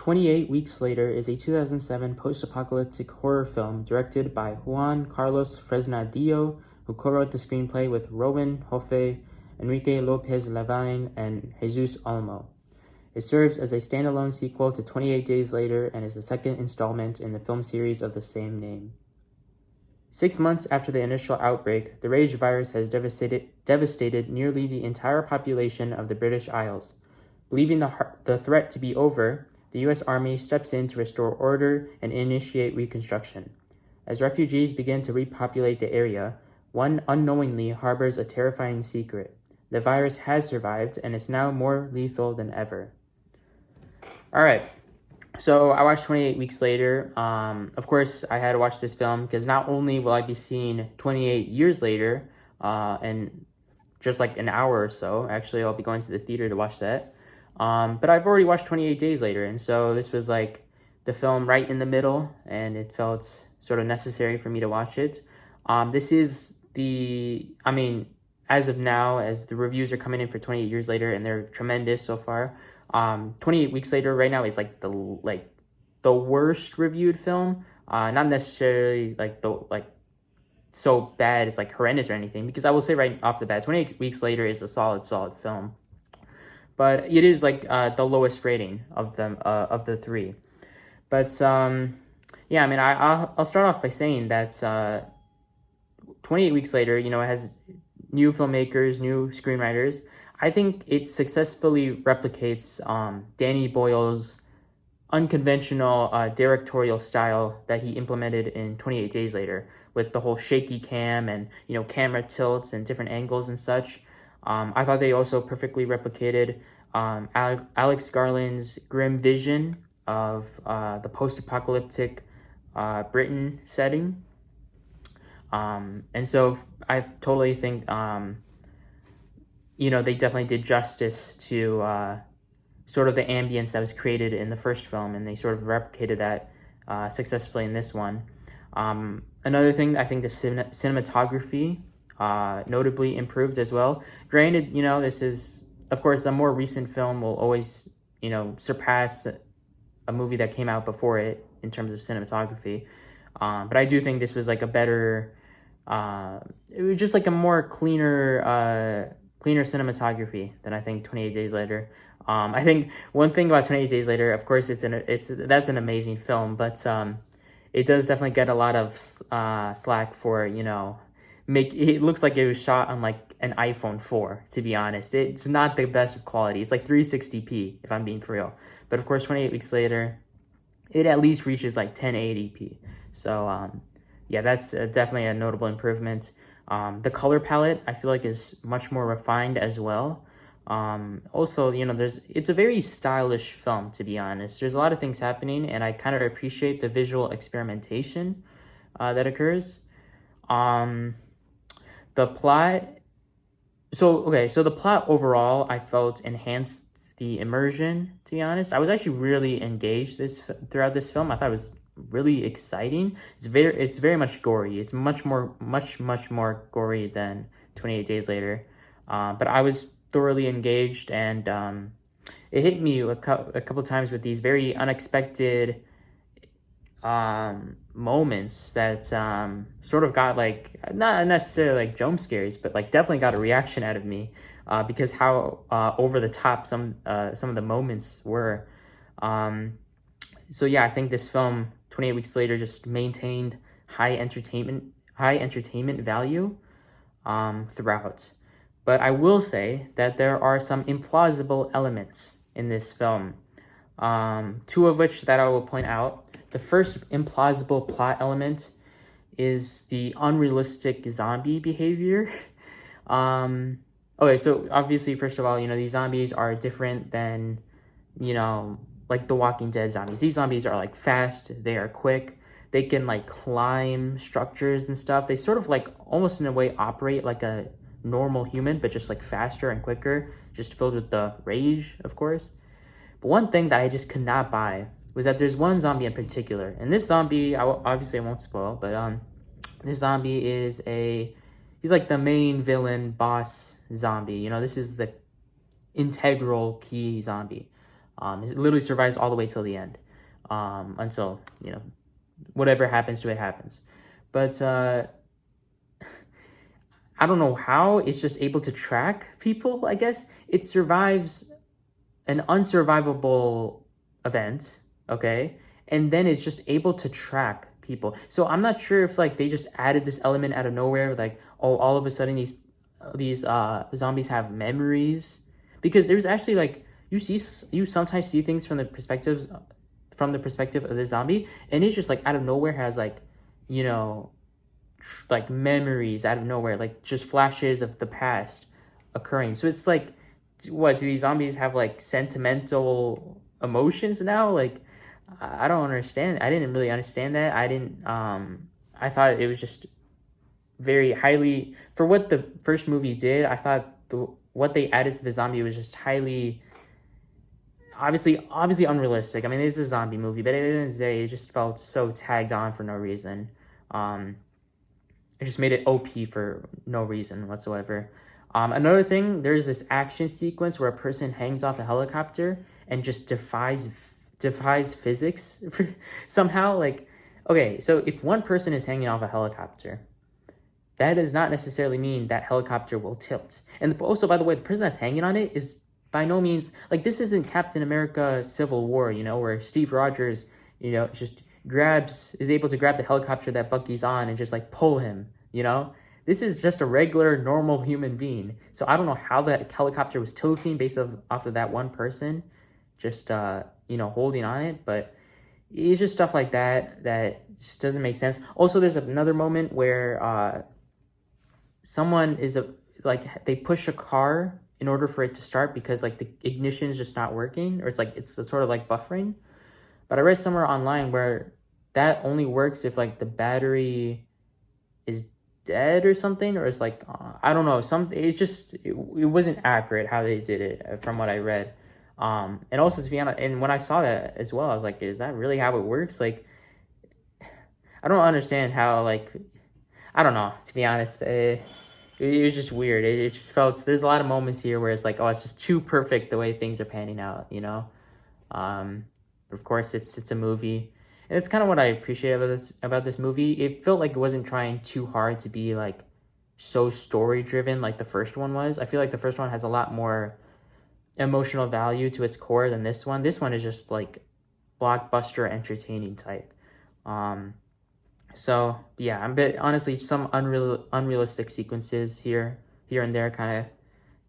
28 Weeks Later is a 2007 post-apocalyptic horror film directed by Juan Carlos Fresnadillo, who co-wrote the screenplay with Rowan Joffé, Enrique Lopez Levine, and Jesus Olmo. It serves as a standalone sequel to 28 Days Later and is the second installment in the film series of the same name. 6 months after the initial outbreak, the rage virus has devastated nearly the entire population of the British Isles. Believing the threat to be over, the U.S. Army steps in to restore order and initiate reconstruction. As refugees begin to repopulate the area, one unknowingly harbors a terrifying secret. The virus has survived and is now more lethal than ever. All right, so I watched 28 Weeks Later. Of course, I had to watch this film because not only will I be seeing 28 years later, and just like an hour or so, actually I'll be going to the theater to watch that. But I've already watched 28 Days Later, and so this was like the film right in the middle, and it felt sort of necessary for me to watch it. This is as of now, as the reviews are coming in for 28 Years Later, and they're tremendous so far. 28 Weeks Later right now is like the worst reviewed film. Not necessarily so bad it's like horrendous or anything, because I will say right off the bat, 28 Weeks Later is a solid film. But it is like the lowest rating of them of the three. But yeah, I'll start off by saying that 28 Weeks Later, it has new filmmakers, new screenwriters. I think it successfully replicates Danny Boyle's unconventional directorial style that he implemented in 28 Days Later, with the whole shaky cam and camera tilts and different angles and such. I thought they also perfectly replicated Alex Garland's grim vision of the post-apocalyptic Britain setting. And so I totally think, they definitely did justice to sort of the ambience that was created in the first film, and they sort of replicated that successfully in this one. Another thing, I think the cinematography notably improved as well. Granted, this is, of course, a more recent film will always, surpass a movie that came out before it in terms of cinematography. But I do think this was like a better, it was just like a more cleaner cinematography than I think 28 Days Later. I think one thing about 28 Days Later, of course, that's an amazing film, but it does definitely get a lot of slack for, it looks like it was shot on like an iPhone 4, to be honest. It's not the best of quality. It's like 360p, if I'm being for real. But of course, 28 Weeks Later, it at least reaches like 1080p. So yeah, that's definitely a notable improvement. The color palette, I feel like, is much more refined as well. Also, it's a very stylish film, to be honest. There's a lot of things happening, and I kind of appreciate the visual experimentation that occurs. The plot, so the plot overall, I felt enhanced the immersion, to be honest. I was actually really engaged throughout this film. I thought it was really exciting. It's very much gory. It's much more gory than 28 Days Later. But I was thoroughly engaged, and it hit me a couple times with these very unexpected moments that sort of got like, not necessarily like jump scares, but like definitely got a reaction out of me, because how over the top some of the moments were. So yeah, I think this film 28 Weeks Later just maintained high entertainment value throughout. But I will say that there are some implausible elements in this film, two of which that I will point out. The first implausible plot element is the unrealistic zombie behavior. Okay, so obviously, first of all, these zombies are different than, like the Walking Dead zombies. These zombies are like fast, they are quick, they can like climb structures and stuff. They sort of like almost in a way operate like a normal human, but just like faster and quicker, just filled with the rage, of course. But one thing that I just could not buy was that there's one zombie in particular, and this zombie, obviously I won't spoil, but this zombie he's like the main villain boss zombie. This is the integral key zombie. It literally survives all the way till the end, until, you know, whatever happens to it happens. But I don't know how it's just able to track people, I guess. It survives an unsurvivable event, okay? And then it's just able to track people. So I'm not sure if like they just added this element out of nowhere, like, oh, all of a sudden these zombies have memories, because there's actually like you sometimes see things from the perspective of the zombie, and it's just like out of nowhere has like, you know, like memories out of nowhere, like just flashes of the past occurring. So it's like, what do these zombies have like sentimental emotions now? Like, I don't understand. I didn't really understand that. I thought it was just very highly, for what the first movie did, I thought what they added to the zombie was just highly, obviously unrealistic. I mean, it's a zombie movie, but at the end of the day, it just felt so tagged on for no reason. It just made it OP for no reason whatsoever. Another thing, there's this action sequence where a person hangs off a helicopter and just defies physics somehow. Like, okay, so if one person is hanging off a helicopter, that does not necessarily mean that helicopter will tilt. And also, by the way, the person that's hanging on it is by no means, like, this isn't Captain America Civil War, you know, where Steve Rogers, you know, just is able to grab the helicopter that Bucky's on and just like pull him, you know? This is just a regular, normal human being. So I don't know how that helicopter was tilting based off of that one person just, you know, holding on it. But it's just stuff like that just doesn't make sense. Also, there's another moment where someone like, they push a car in order for it to start because, like, the ignition is just not working, or it's sort of like buffering. But I read somewhere online where that only works if, like, the battery is dead or something, or it's like, I don't know, it wasn't accurate how they did it from what I read. And also, to be honest, and when I saw that as well, I was like, is that really how it works? Like, I don't understand how, like, I don't know, to be honest. It was just weird. It just felt, there's a lot of moments here where it's like, oh, it's just too perfect the way things are panning out, you know? Of course, it's a movie. And it's kind of what I appreciate about this movie. It felt like it wasn't trying too hard to be, like, so story-driven like the first one was. I feel like the first one has a lot more emotional value to its core than this one. This one is just, like, blockbuster entertaining type. So, yeah, honestly, some unrealistic sequences here and there kind of,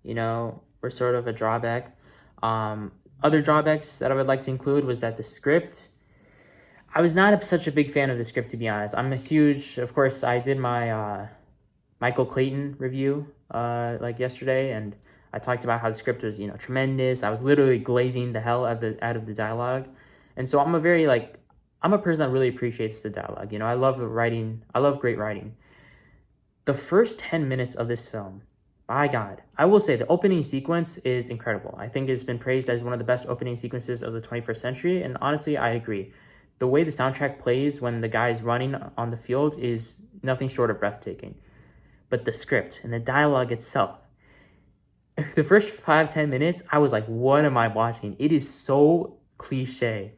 you know, were sort of a drawback. Other drawbacks that I would like to include was that the script, I was not such a big fan of the script, to be honest. Of course, I did my Michael Clayton review like yesterday, and I talked about how the script was, you know, tremendous. I was literally glazing the hell out of the dialogue. And so I'm a person that really appreciates the dialogue. You know, I love writing. I love great writing. The first 10 minutes of this film, my God, I will say the opening sequence is incredible. I think it's been praised as one of the best opening sequences of the 21st century. And honestly, I agree. The way the soundtrack plays when the guy is running on the field is nothing short of breathtaking. But the script and the dialogue itself, the first 5-10 minutes, I was like, what am I watching? It is so cliche.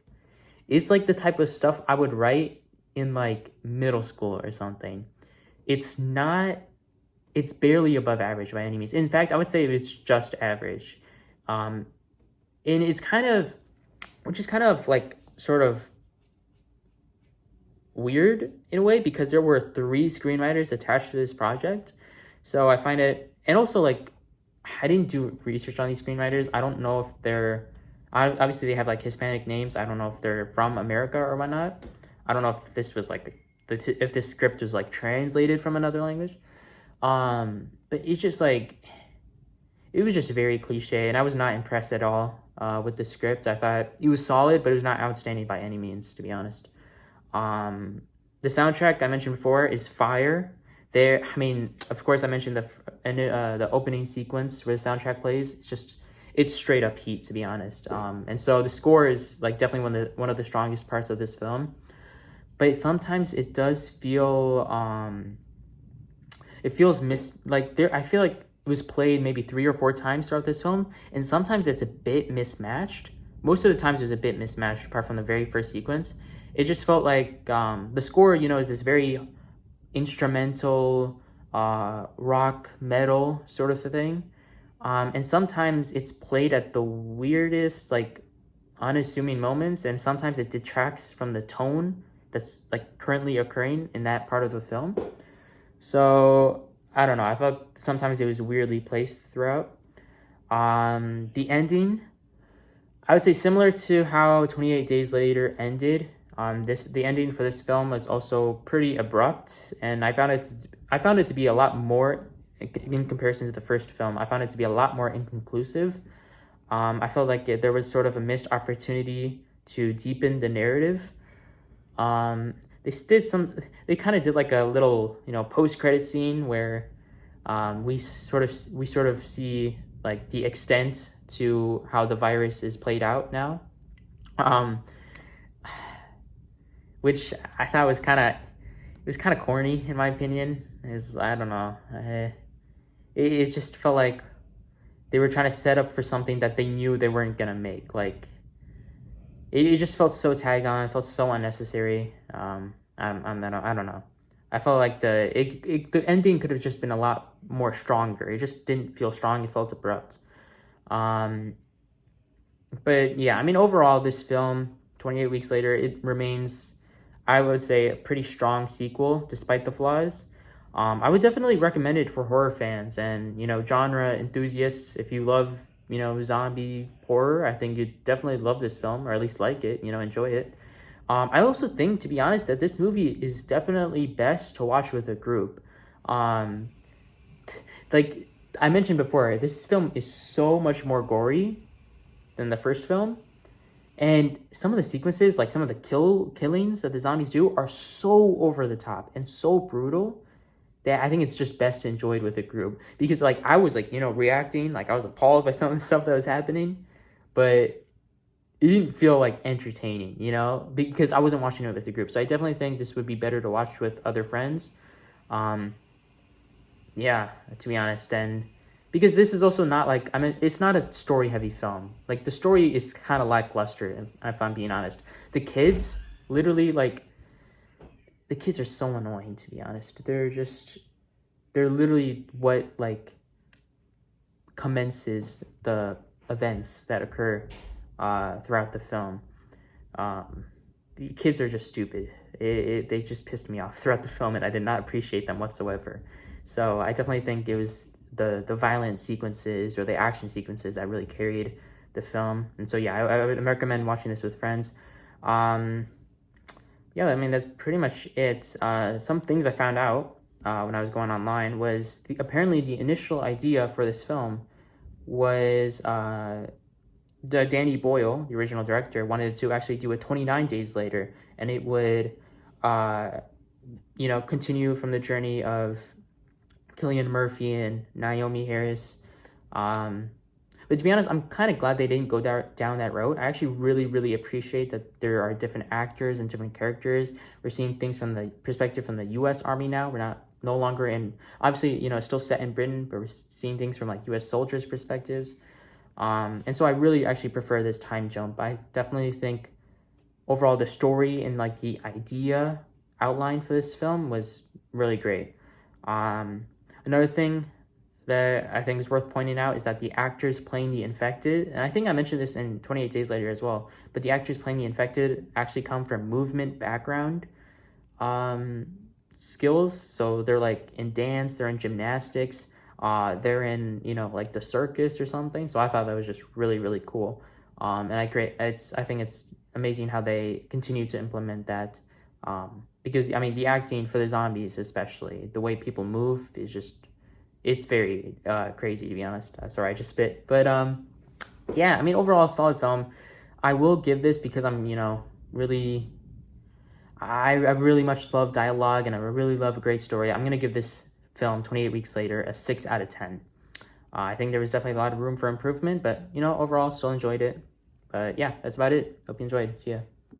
It's like the type of stuff I would write in, like, middle school or something. It's barely above average by any means. In fact, I would say it's just average. And it's which is kind of like sort of weird in a way, because there were 3 screenwriters attached to this project. So I find it, and also, like, I didn't do research on these screenwriters. I don't know if obviously they have, like, Hispanic names. I don't know if they're from America or whatnot. I don't know if this was like if this script was, like, translated from another language. But it's just like, it was just very cliche, and I was not impressed at all with the script. I thought it was solid, but it was not outstanding by any means, to be honest. The soundtrack I mentioned before is fire. Of course, I mentioned the opening sequence where the soundtrack plays. It's straight up heat, to be honest. And so the score is, like, definitely one of the strongest parts of this film. But sometimes it does feel it feels I feel like it was played maybe 3 or 4 times throughout this film, and sometimes it's a bit mismatched. most of the times it was a bit mismatched apart from the very first sequence. It just felt like the score, is this very instrumental, rock metal sort of thing. And sometimes it's played at the weirdest, like, unassuming moments, and sometimes it detracts from the tone that's like currently occurring in that part of the film. So I don't know. I thought sometimes it was weirdly placed throughout. The ending, I would say similar to how 28 Days Later ended. The ending for this film was also pretty abrupt, and I found it to be a lot more in comparison to the first film. I found it to be a lot more inconclusive. I felt like there was sort of a missed opportunity to deepen the narrative. They kind of did like a little, post-credit scene where we sort of see like the extent to how the virus is played out now. Which I thought was kind of corny in my opinion. I don't know. It just felt like they were trying to set up for something that they knew they weren't gonna make. Like it just felt so tagged on. It felt so unnecessary. I don't know. I felt like the ending could have just been a lot more stronger. It just didn't feel strong. It felt abrupt. But yeah, I mean, overall, this film, 28 Weeks Later, it remains, I would say, a pretty strong sequel despite the flaws. I would definitely recommend it for horror fans and, genre enthusiasts. If you love, zombie horror, I think you'd definitely love this film, or at least like it, enjoy it. I also think, to be honest, that this movie is definitely best to watch with a group. Like I mentioned before, this film is so much more gory than the first film. And some of the sequences, like some of the killings that the zombies do, are so over the top and so brutal that I think it's just best enjoyed with a group. Because like I was like, reacting, like I was appalled by some of the stuff that was happening, but it didn't feel like entertaining, because I wasn't watching it with a group. So I definitely think this would be better to watch with other friends. Yeah, to be honest. And because this is also not like, it's not a story heavy film. Like the story is kind of lackluster, if I'm being honest. The kids, literally, like, the kids are so annoying, to be honest. They're literally what, like, commences the events that occur throughout the film. The kids are just stupid. They just pissed me off throughout the film, and I did not appreciate them whatsoever. So I definitely think it was the violent sequences or the action sequences that really carried the film. And so yeah, I would recommend watching this with friends. Yeah, I mean, that's pretty much it. Some things I found out when I was going online was apparently the initial idea for this film was the Danny Boyle, the original director, wanted to actually do it 29 days later, and it would continue from the journey of Cillian Murphy and Naomi Harris. But to be honest, I'm kind of glad they didn't go down that road. I actually really, really appreciate that there are different actors and different characters. We're seeing things from the perspective from the U.S. Army now. We're no longer in, obviously, it's still set in Britain, but we're seeing things from like U.S. soldiers' perspectives. And so I really actually prefer this time jump. I definitely think overall the story and like the idea outline for this film was really great. Another thing that I think is worth pointing out is that the actors playing the infected, and I think I mentioned this in 28 Days Later as well, but the actors playing the infected actually come from movement background skills. So they're like in dance, they're in gymnastics, they're in, like the circus or something. So I thought that was just really, really cool. And I think it's amazing how they continue to implement that. Because I mean, the acting for the zombies, especially the way people move, is just, it's very crazy, to be honest. Sorry, I just spit. But yeah, I mean, overall, solid film. I will give this because I'm, really, I really much love dialogue and I really love a great story. I'm gonna give this film 28 Weeks Later a 6 out of 10. I think there was definitely a lot of room for improvement, but overall, still enjoyed it. But yeah, that's about it. Hope you enjoyed. See ya.